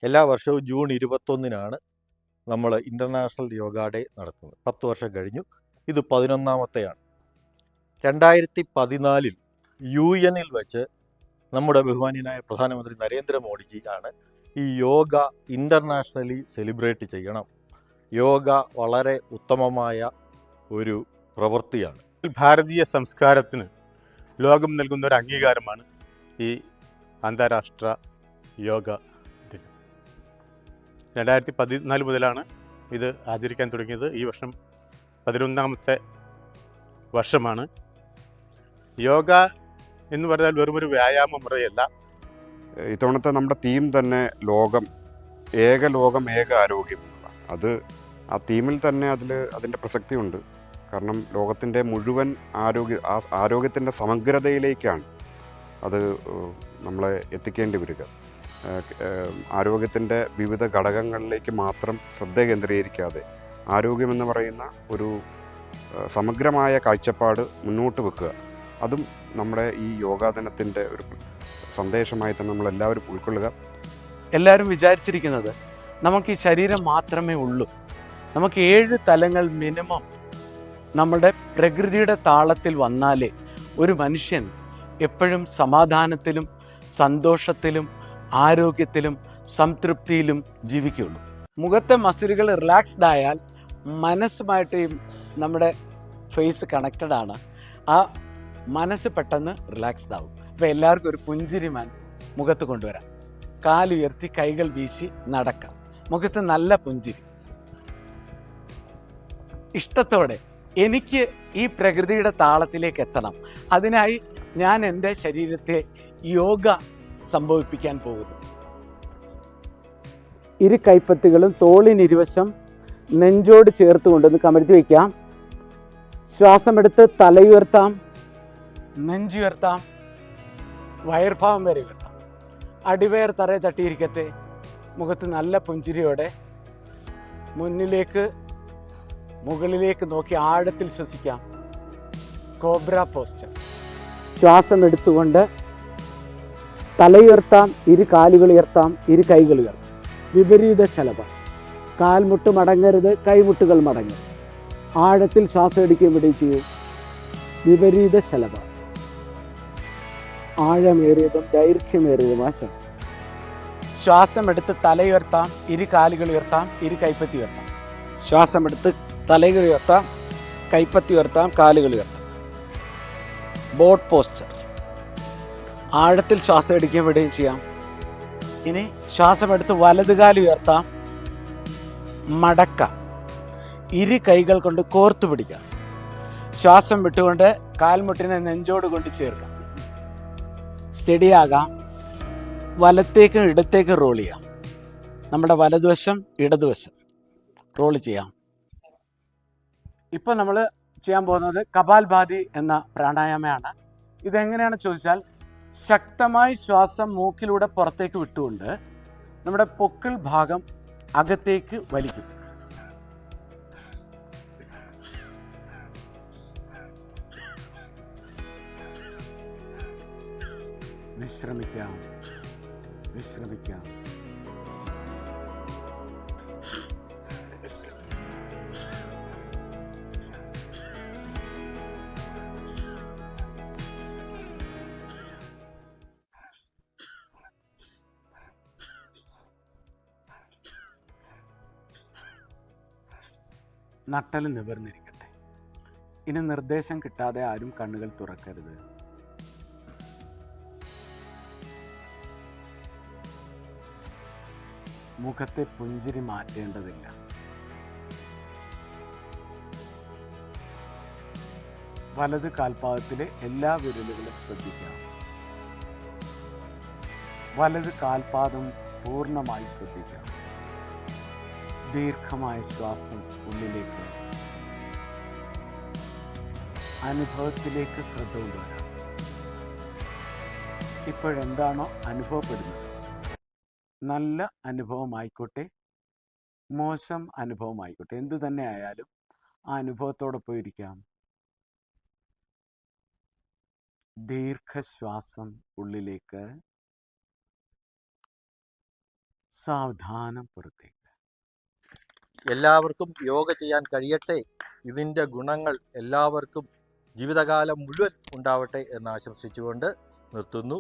എല്ലാ വർഷവും ജൂൺ 21-നാണ് നമ്മൾ ഇൻ്റർനാഷണൽ യോഗ ഡേ നടത്തുന്നത്. 10 വർഷം കഴിഞ്ഞു, ഇത് 11ാമത്തെയാണ്. 2014 UN വെച്ച് നമ്മുടെ ബഹുമാന്യനായ പ്രധാനമന്ത്രി നരേന്ദ്രമോദിജിയാണ് ഈ യോഗ ഇൻ്റർനാഷണലി സെലിബ്രേറ്റ് ചെയ്യണം, യോഗ വളരെ ഉത്തമമായ ഒരു പ്രവൃത്തിയാണ്, ഭാരതീയ സംസ്കാരത്തിന് ലോകം നൽകുന്ന ഒരു അംഗീകാരമാണ് ഈ അന്താരാഷ്ട്ര യോഗ ദിനം. 2014 മുതലാണ് ഇത് ആചരിക്കാൻ തുടങ്ങിയത്. ഈ വർഷം 11ാമത്തെ വർഷമാണ്. യോഗ എന്ന് പറഞ്ഞാൽ വെറുമൊരു വ്യായാമ മുറയല്ല. ഇത്തവണത്തെ നമ്മുടെ തീം തന്നെ ഏക ലോകം ഏക ആരോഗ്യം എന്നുള്ളതാണ്. അത് ആ തീമിൽ തന്നെ അതിൻ്റെ പ്രസക്തിയുണ്ട്. കാരണം ലോകത്തിൻ്റെ മുഴുവൻ ആരോഗ്യത്തിൻ്റെ സമഗ്രതയിലേക്കാണ് അത് നമ്മളെ എത്തിക്കേണ്ടി വരിക. ആരോഗ്യത്തിൻ്റെ വിവിധ ഘടകങ്ങളിലേക്ക് മാത്രം ശ്രദ്ധ കേന്ദ്രീകരിക്കാതെ ആരോഗ്യമെന്ന് പറയുന്ന ഒരു സമഗ്രമായ കാഴ്ചപ്പാട് മുന്നോട്ട് വെക്കുക, അതും നമ്മുടെ ഈ യോഗാ ദിനത്തിൻ്റെ ഒരു സന്ദേശമായി തന്നെ നമ്മളെല്ലാവരും ഉൾക്കൊള്ളുക. എല്ലാവരും വിചാരിച്ചിരിക്കുന്നത് നമുക്ക് ഈ ശരീരം മാത്രമേ ഉള്ളൂ, നമുക്ക് 7 തലങ്ങൾ മിനിമം നമ്മുടെ പ്രകൃതിയുടെ താളത്തിൽ വന്നാലേ ഒരു മനുഷ്യൻ എപ്പോഴും സമാധാനത്തിലും സന്തോഷത്തിലും ആരോഗ്യത്തിലും സംതൃപ്തിയിലും ജീവിക്കുകയുള്ളൂ. മുഖത്തെ മസിലുകൾ റിലാക്സ്ഡ് ആയാൽ മനസ്സുമായിട്ട് നമ്മുടെ ഫേസ് കണക്റ്റഡ് ആണ്. ആ മനസ്സ് പെട്ടെന്ന് റിലാക്സ്ഡ് ആവും. അപ്പോൾ എല്ലാവർക്കും ഒരു പുഞ്ചിരി മുഖത്ത് കൊണ്ടുവരാം. കാലുയർത്തി കൈകൾ വീശി നടക്കാം, മുഖത്ത് നല്ല പുഞ്ചിരി. ഇഷ്ടത്തോടെ എനിക്ക് ഈ പ്രകൃതിയുടെ താളത്തിലേക്ക് എത്തണം, അതിനായി ഞാൻ എൻ്റെ ശരീരത്തെ യോഗ സംഭവിപ്പിക്കാൻ പോകുന്നു. ഇരു കൈപ്പത്തികളും തോളിനിരുവശം നെഞ്ചോട് ചേർത്ത് കൊണ്ടൊന്ന് കമഴ്ത്തി വയ്ക്കാം. ശ്വാസമെടുത്ത് തലയുയർത്താം, നെഞ്ചുയർത്താം, വയർഭാഗം വരെ ഉയർത്താം. അടിവയർ തറയെ തട്ടിയിരിക്കട്ടെ. മുഖത്ത് നല്ല പുഞ്ചിരിയോടെ മുകളിലേക്ക് നോക്കി ആഴത്തിൽ ശ്വസിക്കാം. Cobra poster. ശ്വാസം എടുത്തുകൊണ്ട് തലയുയർത്താം, ഇരു കാലുകൾ ഉയർത്താം, ഇരു കൈകൾ ഉയർത്താം. വിപരീത ശലഭാസം. കാൽമുട്ട് മടങ്ങരുത്, കൈമുട്ടുകൾ മടങ്ങരുത്. ആഴത്തിൽ ശ്വാസം എടുക്കുകയും വിടുകയും ചെയ്യും. വിപരീത ശലഭാസം. ആഴമേറിയതും ദൈർഘ്യമേറിയതുമായ ശ്വാസം. ശ്വാസം എടുത്ത് തലയുയർത്താം, ഇരു കാലുകൾ ഉയർത്താം, ഇരു കൈപ്പത്തി ഉയർത്താം. ശ്വാസം എടുത്ത് തലകൾ ഉയർത്താം, കൈപ്പത്തി ഉയർത്താം, കാലുകൾ ഉയർത്താം. Boat poster. ആഴത്തിൽ ശ്വാസം എടുക്കുകയും വിടുകയും ചെയ്യാം. ഇനി ശ്വാസം എടുത്ത് വലതുകാല് ഉയർത്താം, മടക്കാം, ഇരു കൈകൾ കൊണ്ട് കോർത്തു പിടിക്കാം. ശ്വാസം വിട്ടുകൊണ്ട് കാൽമുട്ടിനെ നെഞ്ചോട് കൊണ്ട് ചേർക്കാം. സ്റ്റഡിയാകാം. വലത്തേക്കും ഇടത്തേക്കും റോൾ ചെയ്യാം. നമ്മുടെ വലതുവശം ഇടതുവശം റോൾ ചെയ്യാം. ഇപ്പോൾ നമ്മൾ ചെയ്യാൻ പോകുന്നത് കപാൽഭാതി എന്ന പ്രാണായാമമാണ്. ഇതെങ്ങനെയാണ് ചോദിച്ചാൽ, ശക്തമായി ശ്വാസം മൂക്കിലൂടെ പുറത്തേക്ക് വിട്ടുകൊണ്ട് നമ്മുടെ പൊക്കിൾ ഭാഗം അകത്തേക്ക് വലിക്കും. വിശ്രമിക്കാം, വിശ്രമിക്കാം. നട്ടൽ നിവർന്നിരിക്കട്ടെ. ഇനി നിർദ്ദേശം കിട്ടാതെ ആരും കണ്ണുകൾ തുറക്കരുത്. മുഖത്തെ പുഞ്ചിരി മാറ്റേണ്ടതില്ല. വലത് കാൽപാദത്തിലെ എല്ലാ വിരലുകളും ശ്രദ്ധിക്കാം. വലത് കാൽപാദം പൂർണ്ണമായി ശ്രദ്ധിക്കാം. ദീർഘമായ ശ്വാസം ഉള്ളിലേക്ക്, അനുഭവത്തിലേക്ക് ശ്രദ്ധ കൊണ്ടുവരാം. ഇപ്പോഴെന്താണോ അനുഭവപ്പെടുന്നത്, നല്ല അനുഭവമായിക്കോട്ടെ മോശം അനുഭവമായിക്കോട്ടെ, എന്തു തന്നെ ആയാലും ആ അനുഭവത്തോടൊപ്പം ഇരിക്കാം. ദീർഘശ്വാസം ഉള്ളിലേക്ക്, സാവധാനം പുറത്തേക്ക്. എല്ലാവർക്കും യോഗ ചെയ്യാൻ കഴിയട്ടെ. ഇതിൻ്റെ ഗുണങ്ങൾ എല്ലാവർക്കും ജീവിതകാലം മുഴുവൻ ഉണ്ടാവട്ടെ എന്ന് ആശംസിച്ചുകൊണ്ട് നിർത്തുന്നു.